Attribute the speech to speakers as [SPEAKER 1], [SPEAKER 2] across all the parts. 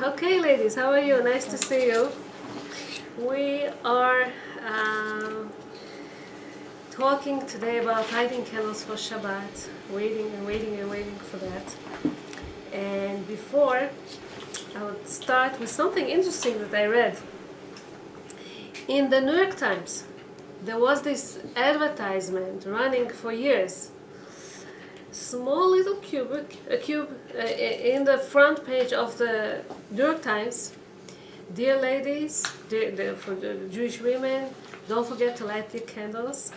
[SPEAKER 1] Okay, ladies, how are you? Nice to see you. We are talking today about lighting candles for Shabbat, waiting and waiting and waiting for that. And before, I would start with something interesting that I read. In the New York Times, there was this advertisement running for years. Small little cube in the front page of the New York Times. Dear ladies, for the Jewish women, don't forget to light your candles.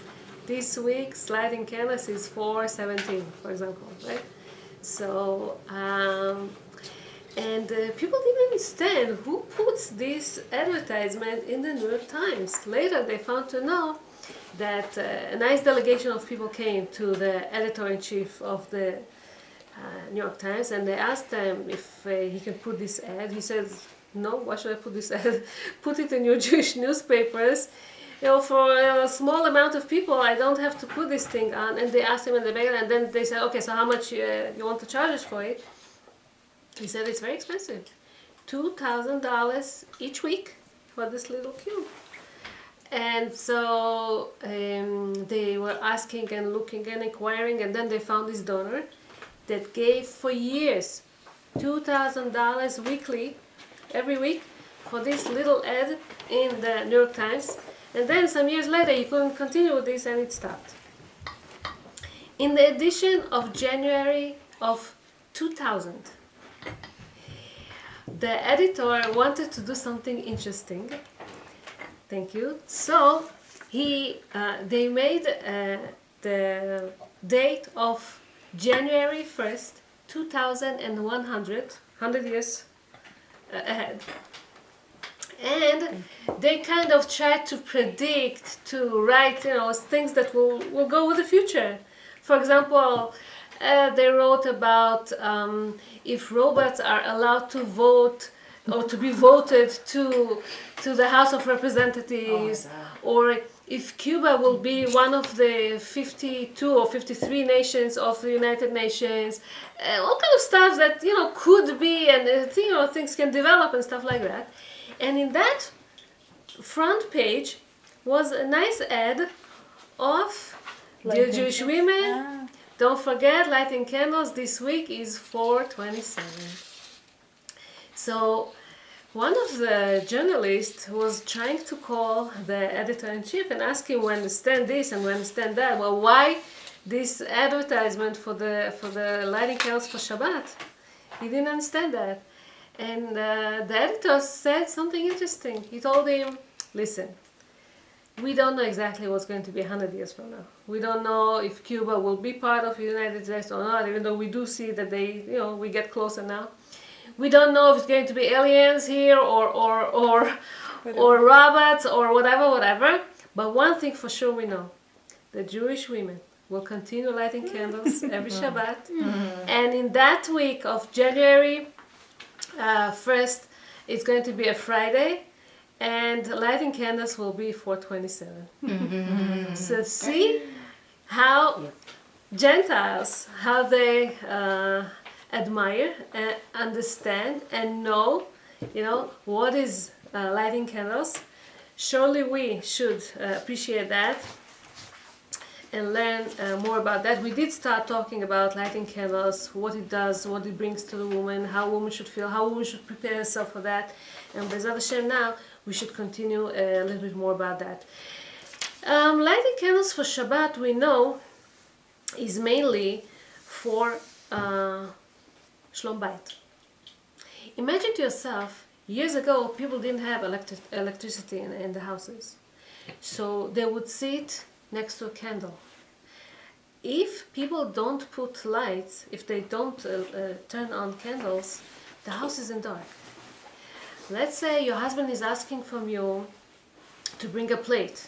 [SPEAKER 1] This week's lighting candles is 4/17, for example, right? So, people didn't understand who puts this advertisement in the New York Times. Later, they found to know that a nice delegation of people came to the editor-in-chief of the New York Times, and they asked him if he can put this ad. He says, no, why should I put this ad? Put it in your Jewish newspapers. You know, for a small amount of people, I don't have to put this thing on. And they asked him in the beginning, and then they said, okay, so how much you want to charge us for it? He said, it's very expensive. $2,000 each week for this little cube. And so they were asking and looking and inquiring, and then they found this donor that gave for years $2,000 weekly, every week, for this little ad in the New York Times. And then some years later, he couldn't continue with this, and it stopped. In the edition of January of 2000, the editor wanted to do something interesting. Thank you. So they made the date of January 1st, 2100, 100 years ahead. And they kind of tried to predict, to write, things that will go with the future. For example, they wrote about if robots are allowed to vote or to be voted to the House of Representatives, or if Cuba will be one of the 52 or 53 nations of the United Nations, all kind of stuff that could be, and things can develop and stuff like that. And in that front page was a nice ad of dear Jewish women. Don't forget, lighting candles this week is 4/27. So one of the journalists was trying to call the editor-in-chief and ask him, we understand this and we understand that. Well, why this advertisement for the lighting candles for Shabbat? He didn't understand that. And the editor said something interesting. He told him, listen, we don't know exactly what's going to be 100 years from now. We don't know if Cuba will be part of the United States or not, even though we do see that we get closer now. We don't know if it's going to be aliens here or robots or whatever. But one thing for sure we know, the Jewish women will continue lighting candles every Shabbat. And in that week of January 1st, it's going to be a Friday, and lighting candles will be 4/27. So see how Gentiles, how they admire, understand, and know, what is lighting candles. Surely we should appreciate that and learn more about that. We did start talking about lighting candles, what it does, what it brings to the woman, how women should feel, how women should prepare herself for that. And B'ezrat Hashem now, we should continue a little bit more about that. Lighting candles for Shabbat, we know, is mainly for Shlom Bayit. Imagine to yourself, years ago, people didn't have electricity in the houses. So they would sit next to a candle. If people don't put lights, if they don't turn on candles, the house isn't dark. Let's say your husband is asking from you to bring a plate,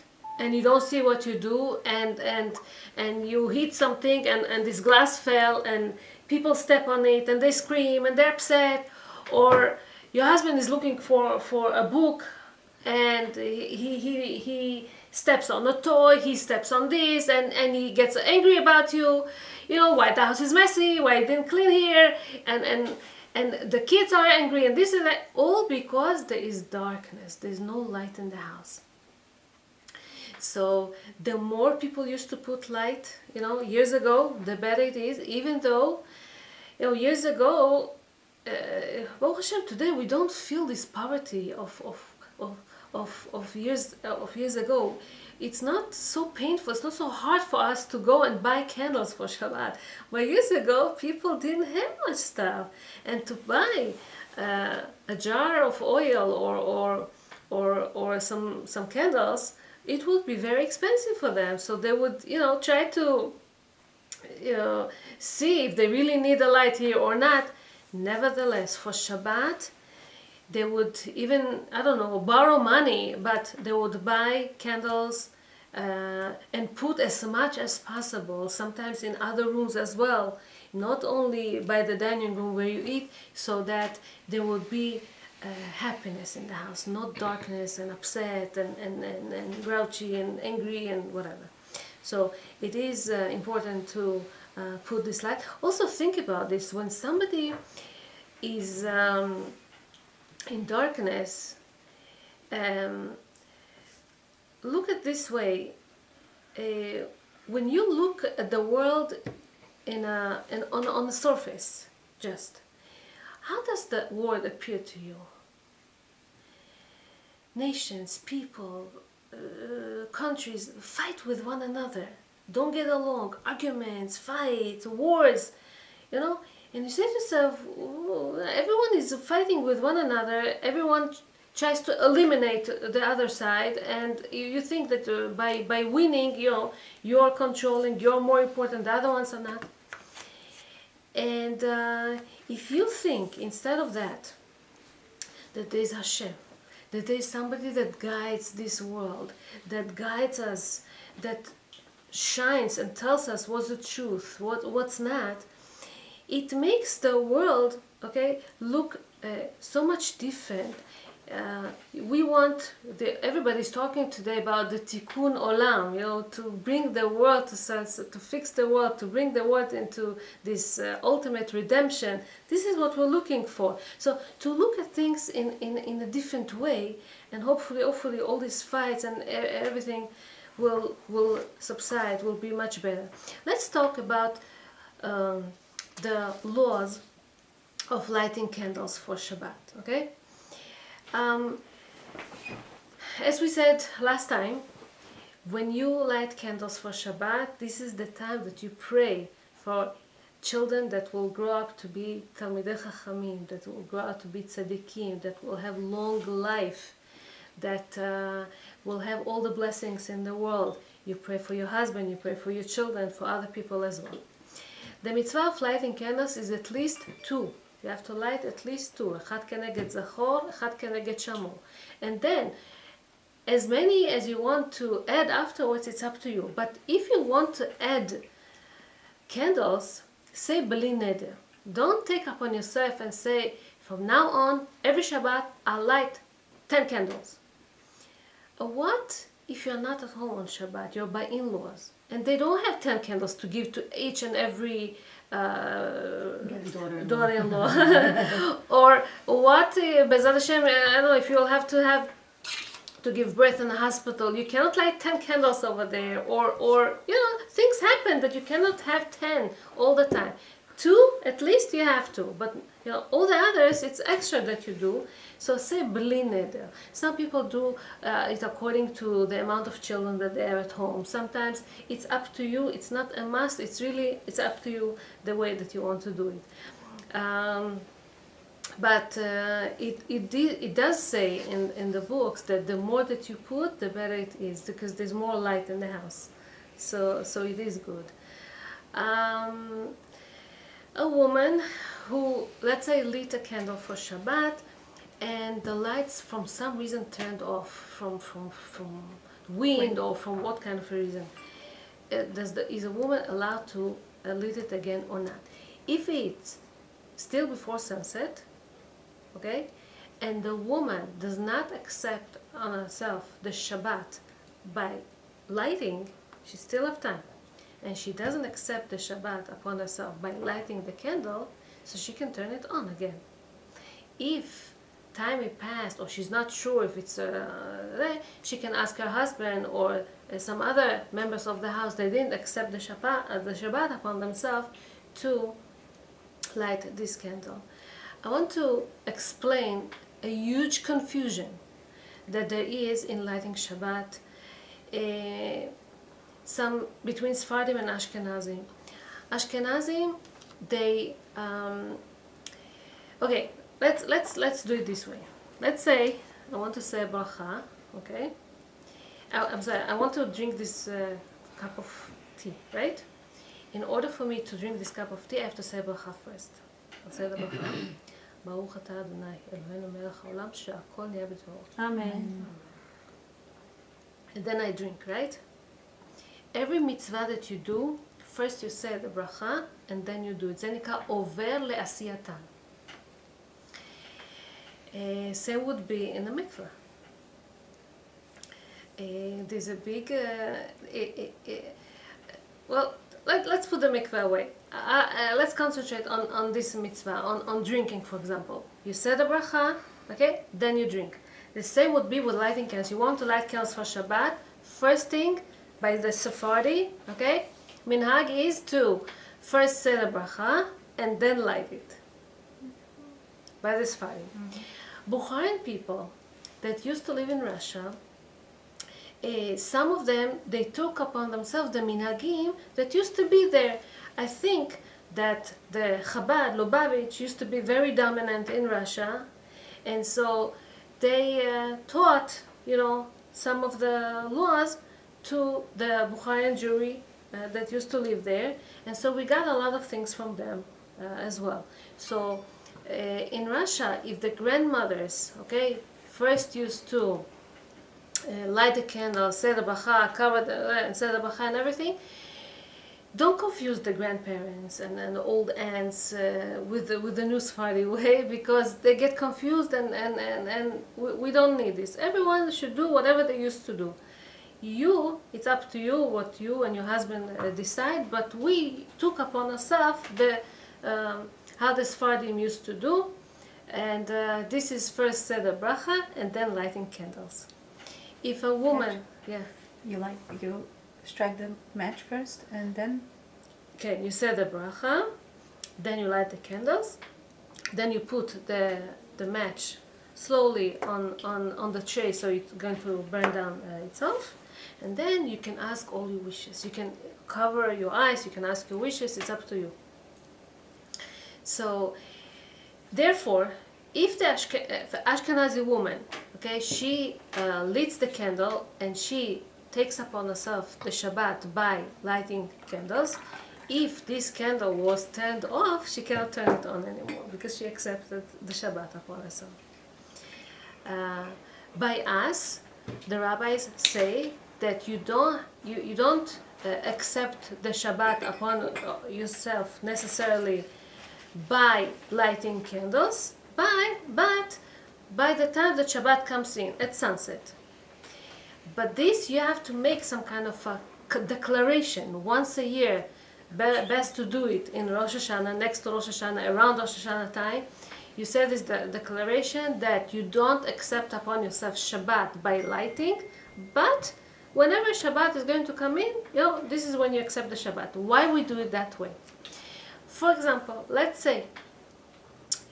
[SPEAKER 1] and you don't see what you do, and you hit something, and this glass fell, and people step on it, and they scream, and they're upset. Or your husband is looking for a book, and he steps on a toy, he steps on this, and he gets angry about you. Why the house is messy, why you didn't clean here, and and the kids are angry, and this is that, all because there is darkness. There's no light in the house. So the more people used to put light, years ago, the better it is. Even though, years ago, Baruch Hashem, today we don't feel this poverty of years ago. It's not so painful. It's not so hard for us to go and buy candles for Shabbat. But years ago, people didn't have much stuff, and to buy a jar of oil or some candles, it would be very expensive for them. So they would, try to, see if they really need a light here or not. Nevertheless, for Shabbat, they would even, borrow money, but they would buy candles and put as much as possible, sometimes in other rooms as well, not only by the dining room where you eat, so that there would be happiness in the house, not darkness and upset and grouchy and angry and whatever. So it is important to put this light. Also think about this, when somebody is in darkness, look at this way. When you look at the world on the surface, just, how does the world appear to you? Nations, people, countries fight with one another, don't get along, arguments, fights, wars, and you say to yourself, everyone is fighting with one another, everyone tries to eliminate the other side, and you think that by winning, you're controlling, you're more important, the other ones are not. And if you think, instead of that there is Hashem, that there is somebody that guides this world, that guides us, that shines and tells us what's the truth, what's not, it makes the world, look so much different. We want, everybody's talking today about the tikkun olam, to bring the world to fix the world, to bring the world into this ultimate redemption. This is what we're looking for. So to look at things in a different way, and hopefully all these fights and everything will subside, will be much better. Let's talk about the laws of lighting candles for Shabbat, okay? As we said last time, when you light candles for Shabbat, this is the time that you pray for children that will grow up to be Talmidei Chachamim, that will grow up to be tzaddikim, that will have long life, that will have all the blessings in the world. You pray for your husband, you pray for your children, for other people as well. The mitzvah of lighting candles is at least 2. You have to light at least 2. Echad keneged zachor, echad keneged shamor. And then, as many as you want to add afterwards, it's up to you. But if you want to add candles, say beli neder. Don't take upon yourself and say, from now on, every Shabbat, I'll light 10 candles. What if you're not at home on Shabbat, you're by in-laws, and they don't have 10 candles to give to each and every daughter-in-law? Or what, Bezat Hashem, I don't know, if you'll have to give birth in a hospital, you cannot light 10 candles over there, or things happen that you cannot have 10 all the time. 2 at least you have to, but all the others, it's extra that you do. So say bli neder. Some people do it according to the amount of children that they have at home. Sometimes it's up to you. It's not a must. It's up to you the way that you want to do it. But it does say in the books that the more that you put, the better it is, because there's more light in the house. So it is good. A woman who, let's say, lit a candle for Shabbat, and the lights from some reason turned off, from wind or from what kind of a reason, is a woman allowed to lit it again or not? If it's still before sunset, okay, and the woman does not accept on herself the Shabbat by lighting, she still have time, and she doesn't accept the Shabbat upon herself by lighting the candle, so she can turn it on again. If time has passed, or she's not sure if it's she can ask her husband or some other members of the house. They didn't accept the Shabbat upon themselves to light this candle. I want to explain a huge confusion that there is in lighting Shabbat, some between Sephardim and Ashkenazim. Ashkenazim, they okay. Let's do it this way. Let's say I want to say a bracha. Okay. I'm sorry. I want to drink this cup of tea, right? In order for me to drink this cup of tea, I have to say bracha first. I'll say the bracha. Baruch atah Adonai Eloheinu melech haolam she'akol nהיה b'dvaro.
[SPEAKER 2] Amen.
[SPEAKER 1] And then I drink, right? Every mitzvah that you do, first you say the bracha, and then you do it. זה נקרא עובר לעשייתן. Same would be in the mikveh. There's a big, well, let's put the mikveh away. Let's concentrate on this mitzvah, on drinking, for example. You say the bracha, okay, then you drink. The same would be with lighting candles. You want to light candles for Shabbat, first thing, by the Sephardi, okay, minhag is to first say the bracha, and then light it. By the Sephardi. Bukharian people that used to live in Russia, some of them, they took upon themselves the minhagim that used to be there. I think that the Chabad, Lubavitch, used to be very dominant in Russia, and so they taught, some of the laws to the Bukharian Jewry that used to live there, and so we got a lot of things from them as well. So in Russia, if the grandmothers, okay, first used to light the candle, say the bracha, cover and say the bracha and everything, don't confuse the grandparents and the old aunts with the new Sephardi way, because they get confused and we don't need this. Everyone should do whatever they used to do. It's up to you what you and your husband decide, but we took upon ourselves how the Sephardim used to do, and this is first say the bracha and then lighting candles. If a woman,
[SPEAKER 2] You strike the match first and then?
[SPEAKER 1] Okay, you say the bracha, then you light the candles, then you put the match slowly on the tray so it's going to burn down itself, and then you can ask all your wishes. You can cover your eyes, you can ask your wishes, it's up to you. So, therefore, if the Ashkenazi woman, okay, she lights the candle and she takes upon herself the Shabbat by lighting candles, if this candle was turned off, she cannot turn it on anymore because she accepted the Shabbat upon herself. By us, the rabbis say that you don't accept the Shabbat upon yourself necessarily by lighting candles, but by the time the Shabbat comes in at sunset. But this you have to make some kind of a declaration once a year. Best to do it in Rosh Hashanah, next to Rosh Hashanah, around Rosh Hashanah time. You say this declaration that you don't accept upon yourself Shabbat by lighting, but whenever Shabbat is going to come in, this is when you accept the Shabbat. Why we do it that way? For example, let's say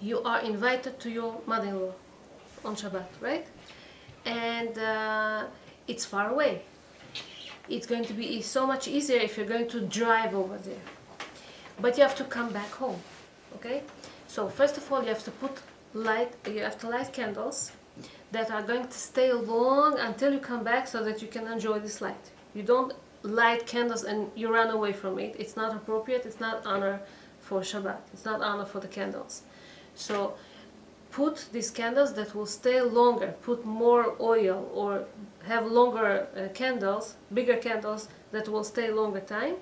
[SPEAKER 1] you are invited to your mother-in-law on Shabbat, right? And it's far away. It's going to be so much easier if you're going to drive over there. But you have to come back home, okay? So first of all, you have to light candles that are going to stay long until you come back so that you can enjoy this light. You don't light candles and you run away from it. It's not appropriate, it's not honor for Shabbat. It's not honor for the candles. So put these candles that will stay longer, put more oil or have longer candles, bigger candles that will stay longer time.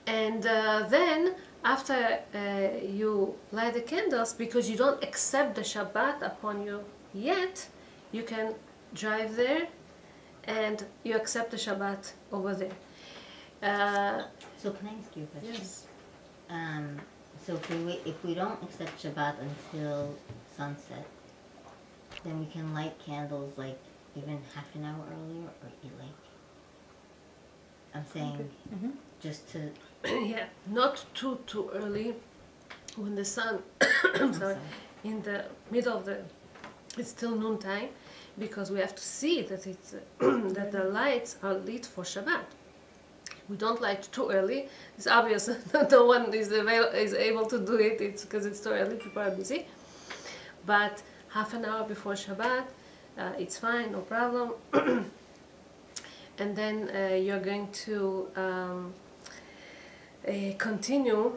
[SPEAKER 1] And then after you light the candles, because you don't accept the Shabbat upon you yet, you can drive there and you accept the Shabbat over there.
[SPEAKER 3] So can I ask you a question?
[SPEAKER 1] Yes.
[SPEAKER 3] So if we don't accept Shabbat until sunset, then we can light candles like even half an hour earlier or like. I'm saying just to.
[SPEAKER 1] Yeah, not too early when the sun I'm sorry, in the middle of the it's still noontime, because we have to see that it's that the lights are lit for Shabbat. We don't light too early. It's obvious that no one is able to do it. It's because it's too early. People are busy. But half an hour before Shabbat, it's fine, no problem. And then you're going to continue.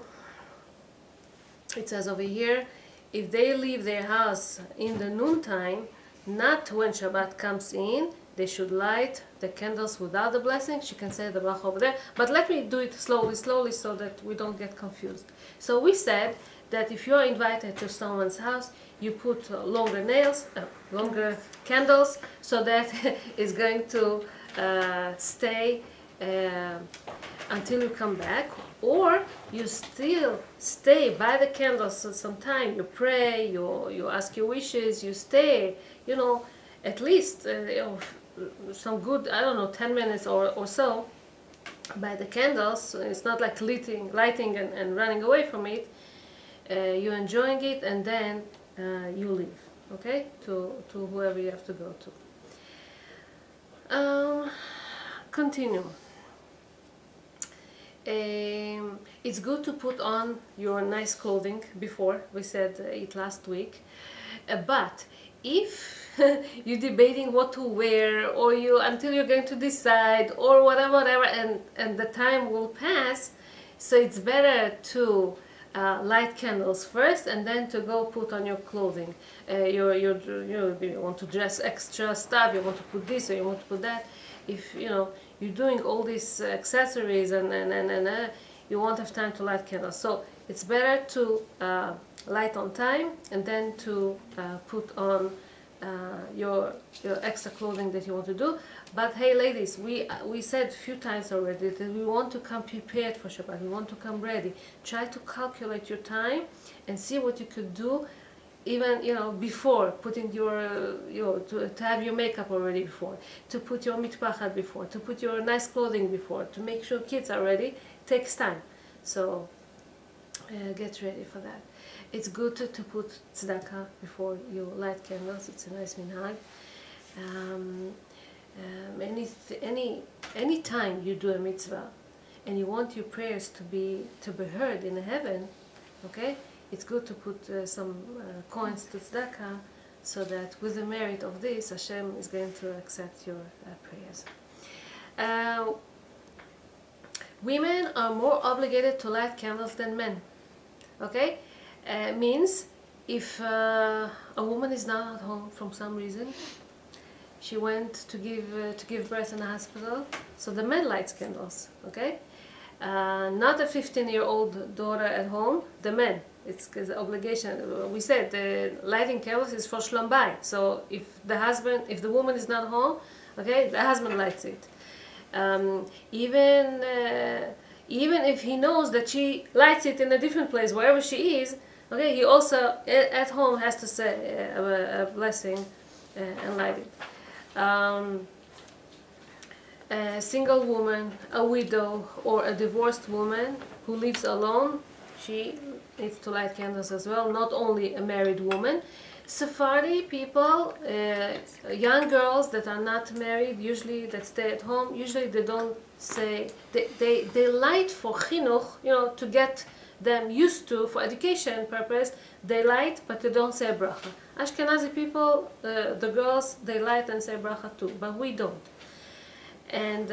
[SPEAKER 1] It says over here, if they leave their house in the noontime, not when Shabbat comes in, they should light the candles without the blessing. She can say the bracha over there, but let me do it slowly so that we don't get confused. So we said that if you're invited to someone's house, you put longer candles, so that it's going to stay until you come back, or you still stay by the candles for some time. You pray, you ask your wishes, you stay, at least some good, 10 minutes or so by the candles. It's not like lighting and running away from it. You're enjoying it, and then you leave, okay, to whoever you have to go to. Continue. It's good to put on your nice clothing before. We said it last week. But if you're debating what to wear, or until you're going to decide, or whatever, and the time will pass, so it's better to light candles first, and then to go put on your clothing. You want to dress extra stuff, you want to put this or you want to put that. If you're doing all these accessories and you won't have time to light candles. So it's better to light on time, and then to put on your extra clothing that you want to do. But hey, ladies, we said a few times already that we want to come prepared for Shabbat. We want to come ready. Try to calculate your time and see what you could do, even before putting your to have your makeup already before, to put your mitpachat before, to put your nice clothing before, to make sure kids are ready. Takes time, so get ready for that. It's good to put tzedakah before you light candles. It's a nice minhag. Any time you do a mitzvah and you want your prayers to be heard in heaven, okay, it's good to put some coins to tzedakah, so that with the merit of this, Hashem is going to accept your prayers. Women are more obligated to light candles than men. Okay, means if a woman is not at home from some reason, she went to give birth in a hospital, so the man lights candles. Okay, not a 15-year-old daughter at home. The man. It's an obligation. We said lighting candles is for shlom bayit. So if the woman is not home, okay, the husband lights it. Even if he knows that she lights it in a different place, wherever she is, okay, he also at home has to say a blessing and light it. A single woman, a widow, or a divorced woman who lives alone, she needs to light candles as well, not only a married woman. Sephardi people, young girls that are not married, usually that stay at home, usually they don't say, they light for chinuch, to get them used to, for education purpose, they light, but they don't say bracha. Ashkenazi people, the girls, they light and say bracha too, but we don't. And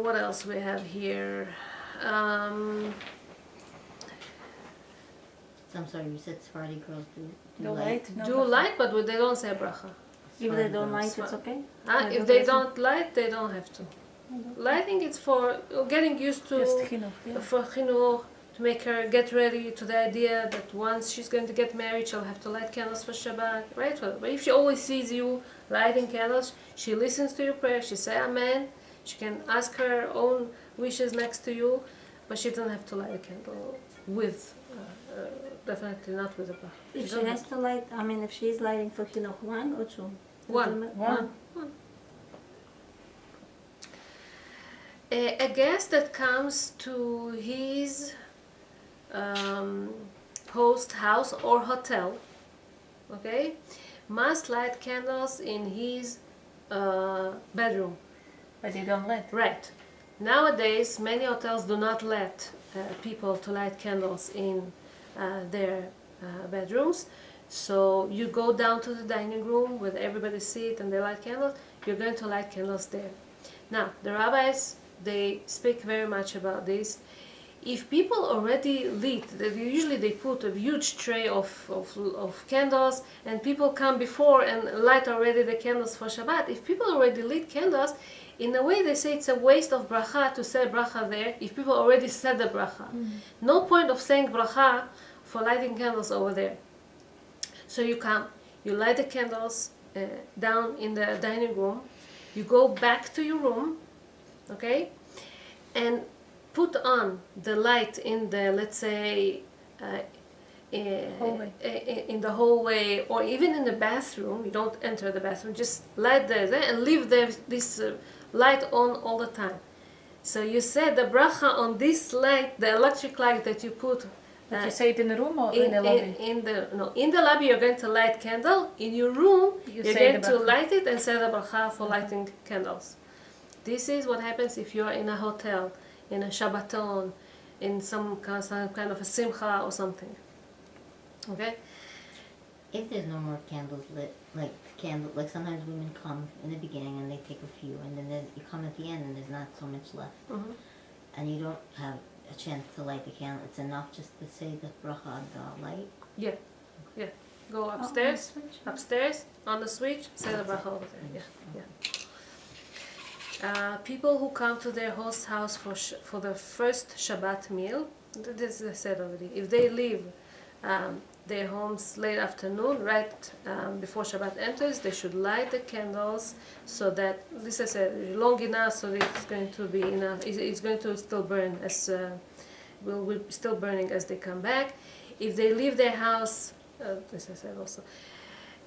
[SPEAKER 1] what else we have here?
[SPEAKER 3] I'm sorry, you said Sephardi girls do light.
[SPEAKER 1] Do light, but they don't say bracha.
[SPEAKER 2] If they don't light, it's okay?
[SPEAKER 1] If they don't light, they don't have to. Lighting, it's for getting used to,
[SPEAKER 2] Just chinuch, yeah.
[SPEAKER 1] for chinuch, to make her get ready to the idea that once she's going to get married, she'll have to light candles for Shabbat, right? But if she always sees you lighting candles, she listens to your prayer, she says amen, She can ask her own wishes next to you, but she doesn't have to light a candle with, definitely not with a bracha.
[SPEAKER 4] If she has to light, I mean, if she's lighting for chinuch, 1 or 2?
[SPEAKER 1] One.
[SPEAKER 2] One.
[SPEAKER 1] A guest that comes to his host house or hotel, okay, must light candles in his bedroom.
[SPEAKER 2] But they don't let.
[SPEAKER 1] Right. Nowadays, many hotels do not let people to light candles in their bedrooms. So you go down to the dining room where everybody sit and they light candles. You're going to light candles there. Now, the rabbis, they speak very much about this. If people already lit, usually they put a huge tray of candles, and people come before and light already the candles for Shabbat. If people already lit candles, in a way they say it's a waste of bracha to say bracha there if people already said the bracha. No point of saying bracha for lighting candles over there. So you come, you light the candles down in the dining room, you go back to your room, okay, and put on the light in the, let's say, in the hallway, or even in the bathroom. You don't enter the bathroom, just light there and leave this light on all the time. So you said the bracha on this light, the electric light that you put.
[SPEAKER 2] But you say it in the room or in the lobby?
[SPEAKER 1] In the lobby you're going to light candle. In your room you're going to
[SPEAKER 2] bracha.
[SPEAKER 1] light it and say the bracha for lighting candles. This is what happens if you're in a hotel, in a Shabbaton, in some kind of a simcha or something. Okay?
[SPEAKER 3] If there's no more candles lit, like sometimes women come in the beginning and they take a few, and then you come at the end and there's not so much left, and you don't have a chance to light the candle. It's enough just to say the bracha on the light.
[SPEAKER 1] Yeah. Go upstairs, on the switch, say the bracha over there. People who come to their host house for the first Shabbat meal, this is I said already, if they leave their homes late afternoon, right before Shabbat enters, they should light the candles so that, this I said, long enough so that it's going to be enough, it's going to still burn as, will be still burning as they come back. If they leave their house, this I said also,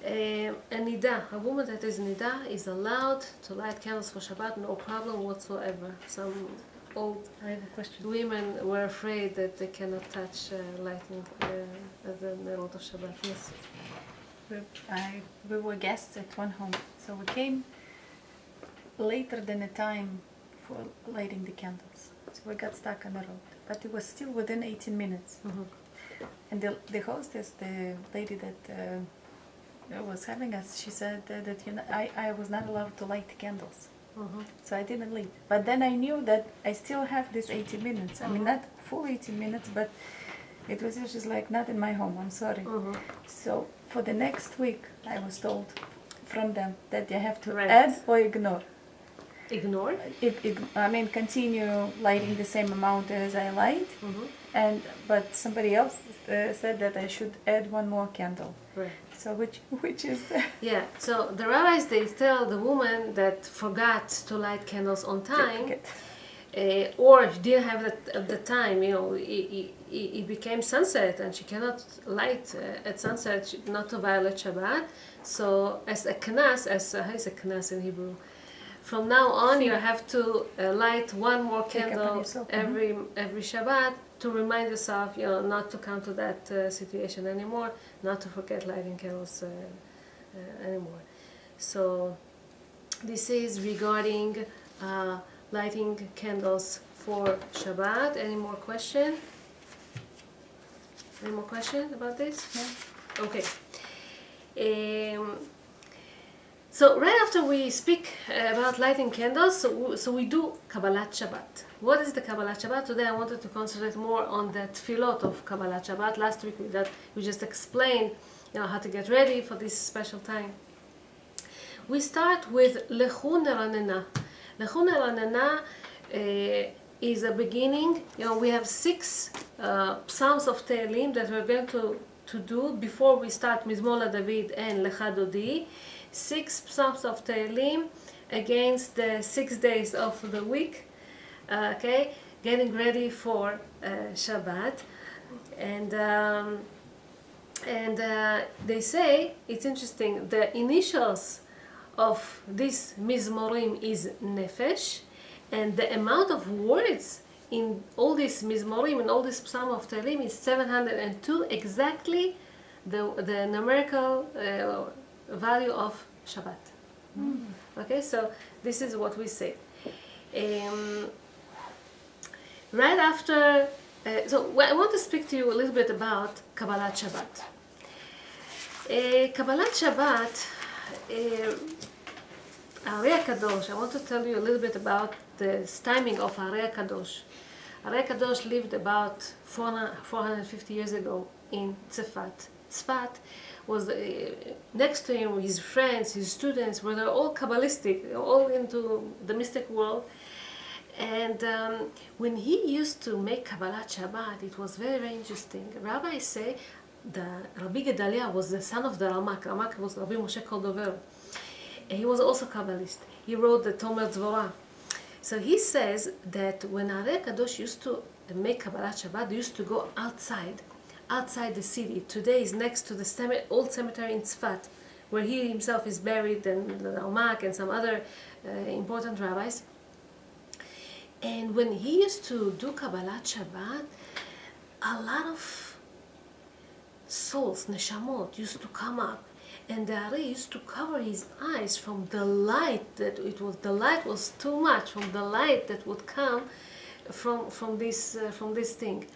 [SPEAKER 1] a woman that is nida is allowed to light candles for Shabbat, no problem whatsoever. Some old
[SPEAKER 2] I have a question.
[SPEAKER 1] women were afraid that they cannot touch lighting at the middle of Shabbat. Yes.
[SPEAKER 2] We were guests at one home, so we came later than the time for lighting the candles. So we got stuck on the road, but it was still within 18 minutes. And the hostess, the lady that was having us, she said that I was not allowed to light the candles. So I didn't leave. But then I knew that I still have this 18 minutes. I mean, not full 18 minutes, but it was just like, not in my home, I'm sorry. So for the next week, I was told from them that you have to add or ignore.
[SPEAKER 1] Ignore?
[SPEAKER 2] I mean, continue lighting the same amount as I light. But somebody else said that I should add one more candle.
[SPEAKER 1] Right.
[SPEAKER 2] So which is
[SPEAKER 1] Yeah. So the rabbis, they tell the woman that forgot to light candles on time, or didn't have it at the time. It became sunset and she cannot light at sunset, not to violate Shabbat. So as a knas, how is a knas in Hebrew? From now on, you have to light one more candle every Shabbat to remind yourself, not to come to that situation anymore, not to forget lighting candles anymore. So this is regarding lighting candles for Shabbat. Any more question? Any more question about this? No? Okay. So right after we speak about lighting candles, so we do Kabbalat Shabbat. What is the Kabbalat Shabbat? Today I wanted to concentrate more on the tefillot of Kabbalat Shabbat. Last week we just explained how to get ready for this special time. We start with Lecha Dodi. Lecha Dodi is a beginning. We have 6 psalms of Tehillim that we're going to do before we start Mizmor LaDavid and Lecha Dodi. 6 psalms of Tehillim against the 6 days of the week, okay, getting ready for Shabbat. And they say, it's interesting, the initials of this Mizmorim is Nefesh, and the amount of words in all these Mizmorim and all this Psalm of Tehillim is 702, exactly the numerical value of Shabbat. Okay, so this is what we say. Right after, so I want to speak to you a little bit about Kabbalat Shabbat. Kabbalat Shabbat, Ari HaKadosh, I want to tell you a little bit about the timing of Ari HaKadosh. Ari HaKadosh lived about 450 years ago in Tzfat. Tzfat was next to him, his friends, his students, were all Kabbalistic, all into the mystic world. And when he used to make Kabbalat Shabbat, it was very, very interesting. Rabbis say that Rabbi Gedalia was the son of the Ramak. Ramak was Rabbi Moshe Cordovero. And he was also Kabbalist. He wrote the Tomer Dvorah. So he says that when Ari HaKadosh used to make Kabbalat Shabbat, they used to go outside the city. Today is next to the old cemetery in Tzfat, where he himself is buried, and the Ramak and some other important rabbis. And when he used to do Kabbalat Shabbat, a lot of souls, neshamot, used to come up, and the Ari used to cover his eyes from the light the light was too much, from the light that would come from this thing.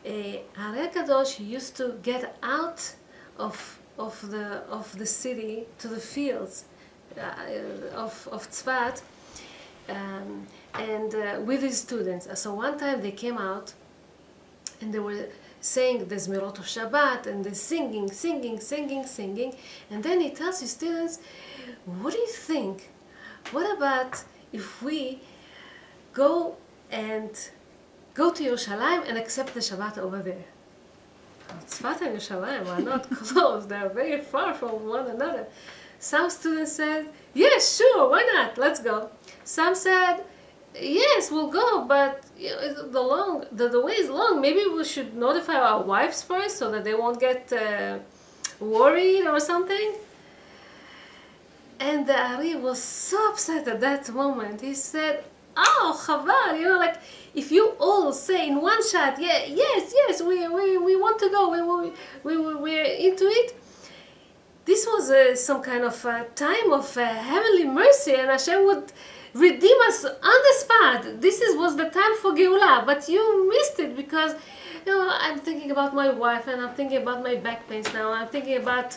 [SPEAKER 1] Ari HaKadosh used to get out of the city to the fields of Tzfat, and with his students. So one time they came out and they were saying the Zmirot of Shabbat, and they're singing, and then he tells his students, what do you think? What about if we go to Yerushalayim and accept the Shabbat over there? Tzfat and Yerushalayim are not close, they are very far from one another. Some students said, yes, sure, why not, let's go. Some said, yes, we'll go, but the way is long. Maybe we should notify our wives first so that they won't get worried or something. And the Ari was so upset at that moment. He said, oh, Chaval, like if you all say in one shot, yeah, yes, we want to go, we're into it. This was some kind of time of heavenly mercy, and Hashem would redeem us on the spot. This was the time for Geulah, but you missed it because I'm thinking about my wife, and I'm thinking about my back pains now. I'm thinking about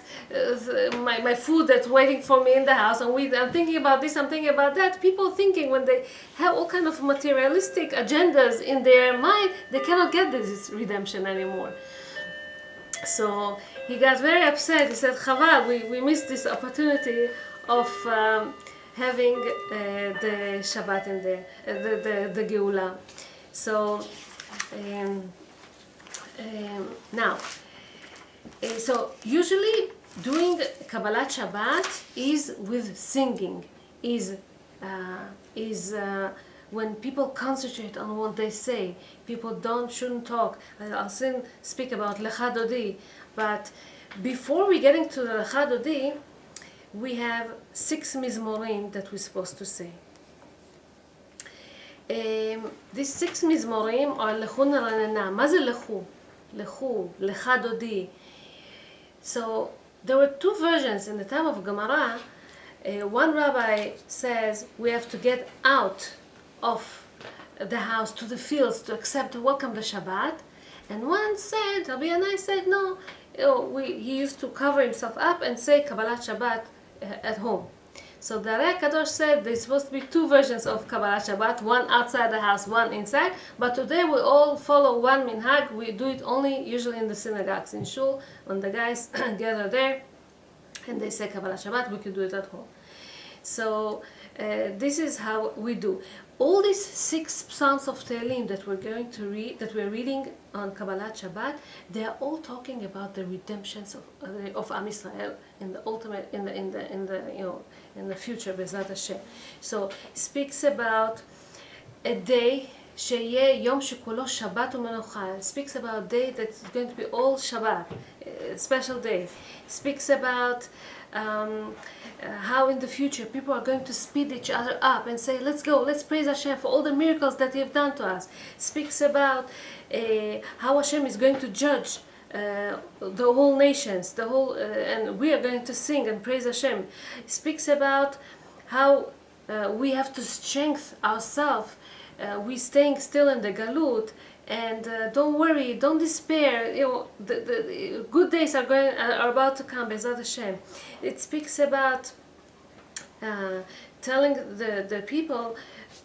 [SPEAKER 1] my food that's waiting for me in the house, and I'm thinking about this, I'm thinking about that. People thinking when they have all kind of materialistic agendas in their mind, they cannot get this redemption anymore. So he got very upset. He said, Chaval, we missed this opportunity of having the Shabbat in there, the Geulah. So now, so usually doing Kabbalat Shabbat is with singing, is when people concentrate on what they say. People shouldn't talk. I'll soon speak about Lecha Dodi, but before we get into the Lecha Dodi, we have 6 Mizmorim that we're supposed to say. These 6 Mizmorim are Lechu Naranena. Ma ze Lechu? Lechu, Lecha Dodi. So there were 2 versions in the time of Gemara. One rabbi says we have to get out of the house to the fields to welcome the Shabbat, and one said, Rabbi Yanai said, no, he used to cover himself up and say Kabbalat Shabbat at home. So the Ari HaKadosh said there's supposed to be 2 versions of Kabbalat Shabbat, one outside the house, one inside, but today we all follow one minhag. We do it only usually in the synagogues, in shul, when the guys gather there and they say Kabbalat Shabbat, we can do it at home. So this is how we do. all these 6 psalms of Tehillim that we're going to read, that we're reading on Kabbalat Shabbat, they are all talking about the redemptions of Am Yisrael in the ultimate, in the future, Bezrat Hashem. So speaks about a day שיהיה יום שכולו שבת ומנוחה. Speaks about a day that's going to be all Shabbat, a special day. Speaks about how in the future people are going to speed each other up and say, let's go, let's praise Hashem for all the miracles that He have done to us. Speaks about how Hashem is going to judge the whole nations, and we are going to sing and praise Hashem. Speaks about how we have to strengthen ourselves. We staying still in the galut, and don't worry, don't despair. The good days are about to come, Bezrat Hashem. It speaks about telling the people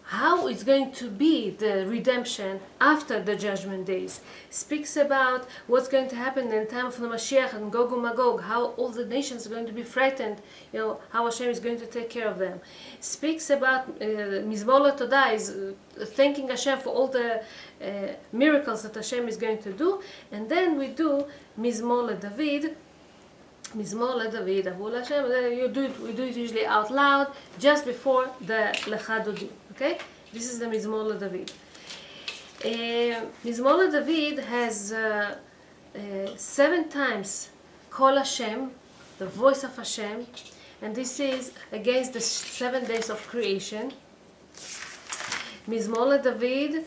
[SPEAKER 1] how it's going to be the redemption after the judgment days. Speaks about what's going to happen in the time of the Mashiach and Gog and Magog, how all the nations are going to be frightened, how Hashem is going to take care of them. Speaks about Mizmor LeTodah, is thanking Hashem for all the miracles that Hashem is going to do. And then we do Mizmor LeDavid. Mizmor LeDavid, Avu Hashem. We do it usually out loud just before the Lecha Dodi. Okay, this is the Mizmor LeDavid. Mizmor LeDavid has 7 times Kol Hashem, the voice of Hashem, and this is against the 7 days of creation. Mizmor LeDavid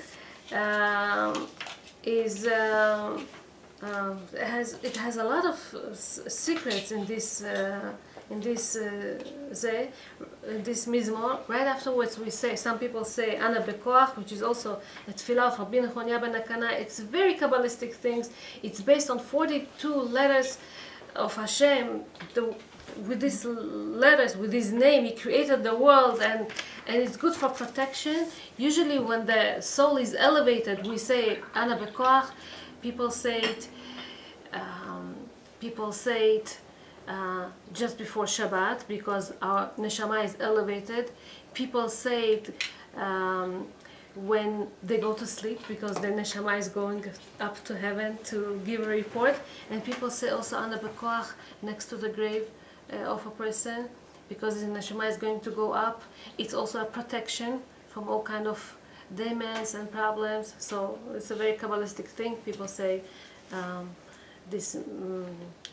[SPEAKER 1] it has a lot of secrets in this Mizmor. Right afterwards we say, some people say Ana Bekoach, which is also a tefillah of Rabbi Nechonia ben Akana. It's very Kabbalistic things. It's based on 42 letters of Hashem. With these letters, with His name, He created the world, and it's good for protection. Usually when the soul is elevated, we say Ana Bekoach. People say it just before Shabbat, because our neshama is elevated. People say it when they go to sleep, because their neshama is going up to heaven to give a report. And people say also Ana Bekoach next to the grave of a person, because his neshama is going to go up. It's also a protection from all kind of demons and problems. So it's a very Kabbalistic thing. People say this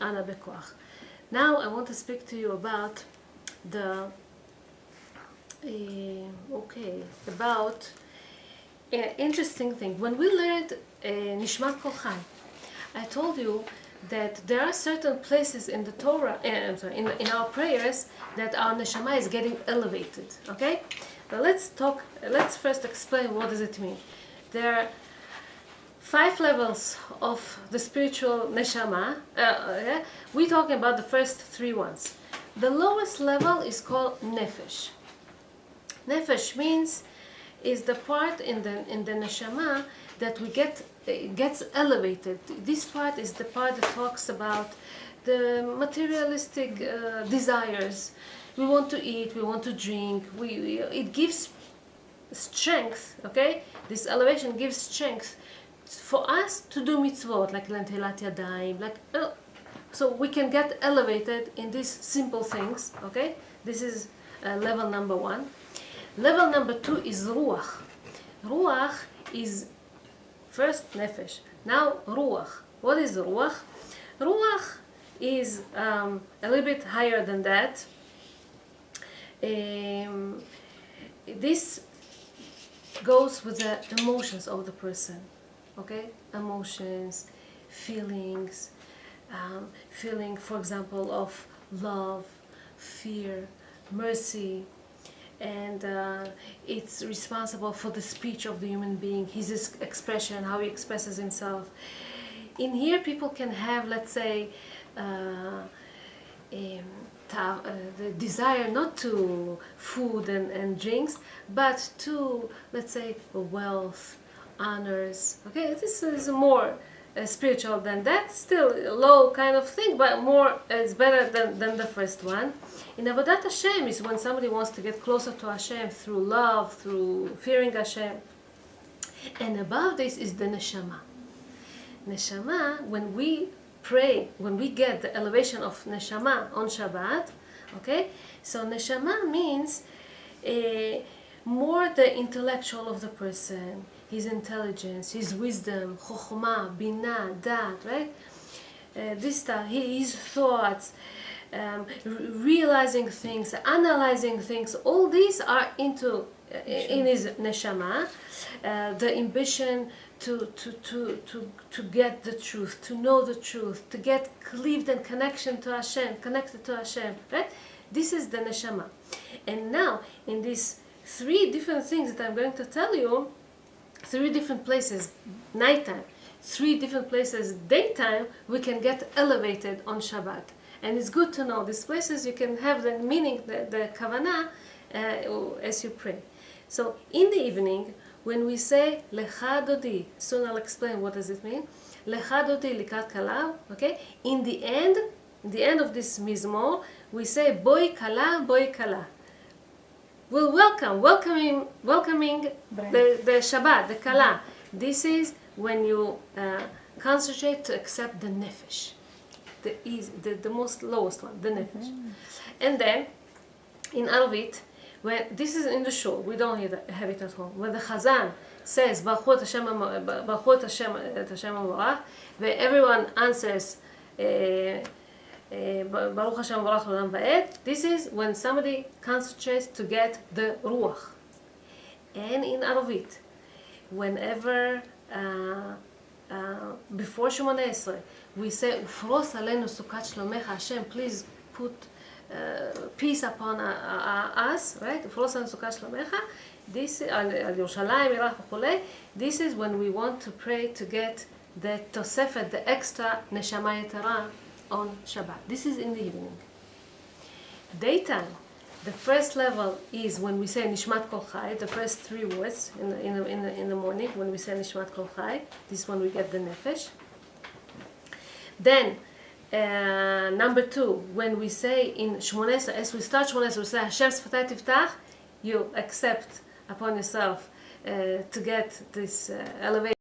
[SPEAKER 1] Ana Bekoach. Now I want to speak to you about about an interesting thing. When we learned Nishmat Kol Chai, I told you that there are certain places in the Torah, in our prayers, that our neshama is getting elevated. Okay? Now let's first explain what does it mean. There are 5 levels of the spiritual neshama. We're talking about the first 3 ones. The lowest level is called nefesh. Nefesh means is the part in the neshama that gets elevated. This part is the part that talks about the materialistic desires. We want to eat, we want to drink. It gives strength. Okay, this elevation gives strength for us to do mitzvot like Netilat Yadayim, so we can get elevated in these simple things. Okay, this is level number 1. Level number 2 is ruach. Ruach is first nefesh, now ruach. What is ruach? Ruach is a little bit higher than that. This goes with the emotions of the person. Okay, emotions, feelings, feeling, for example, of love, fear, mercy, and it's responsible for the speech of the human being, his expression, how he expresses himself. In here, people can have, let's say, the desire not to food and drinks, but to, let's say, wealth, honors. Okay, this is more spiritual than that. Still a low kind of thing, but more, it's better than the first one. In Avodat Hashem is when somebody wants to get closer to Hashem through love, through fearing Hashem. And above this is the neshama. Neshama, when we pray, when we get the elevation of neshama on Shabbat, okay? So neshama means more the intellectual of the person, his intelligence, his wisdom, chokhmah, binah, dat, right? His thoughts, realizing things, analyzing things, all these are in his neshama. The ambition to get the truth, to know the truth, to get cleaved and connected to Hashem, right? This is the neshama. And now, in these 3 different things that I'm going to tell you, 3 different places, nighttime, 3 different places, daytime, we can get elevated on Shabbat. And it's good to know these places. You can have the meaning, the kavanah, as you pray. So in the evening, when we say Lecha Dodi, soon I'll explain what does it mean. Lecha Dodi likat kala, okay? In the end of this mizmor, we say Boi kala, Boi kala. We'll welcoming the Shabbat, the kala. This is when you concentrate to accept the nefesh, the most lowest one, the nefesh. And then in Arvit, when this is in the shul, we don't have it at home. When the Chazan says Baruch Hashem Morach, where everyone answers Baruch Hashem Morach L'olam Va'ed, this is when somebody concentrates to get the ruach. And in Arvit, whenever before Shemoneh Esrei, we say Ufros Aleinu Sukat Shlomecha, Hashem, please put peace upon us, right? Ufros Aleinu Sukat Shlomecha. This al Yerushalayim Irach v'chulei. This is when we want to pray to get the tosefet, the extra neshama yetara on Shabbat. This is in the evening. Daytime, the first level is when we say Nishmat Kol Chai, the first 3 words in the morning when we say Nishmat Kol Chai. This is when we get the nefesh. Then number 2, when we say in Shemoneh Esrei, as we start Shemoneh Esrei, we say Hashem Sfatai Tiftach, you accept upon yourself to get this elevation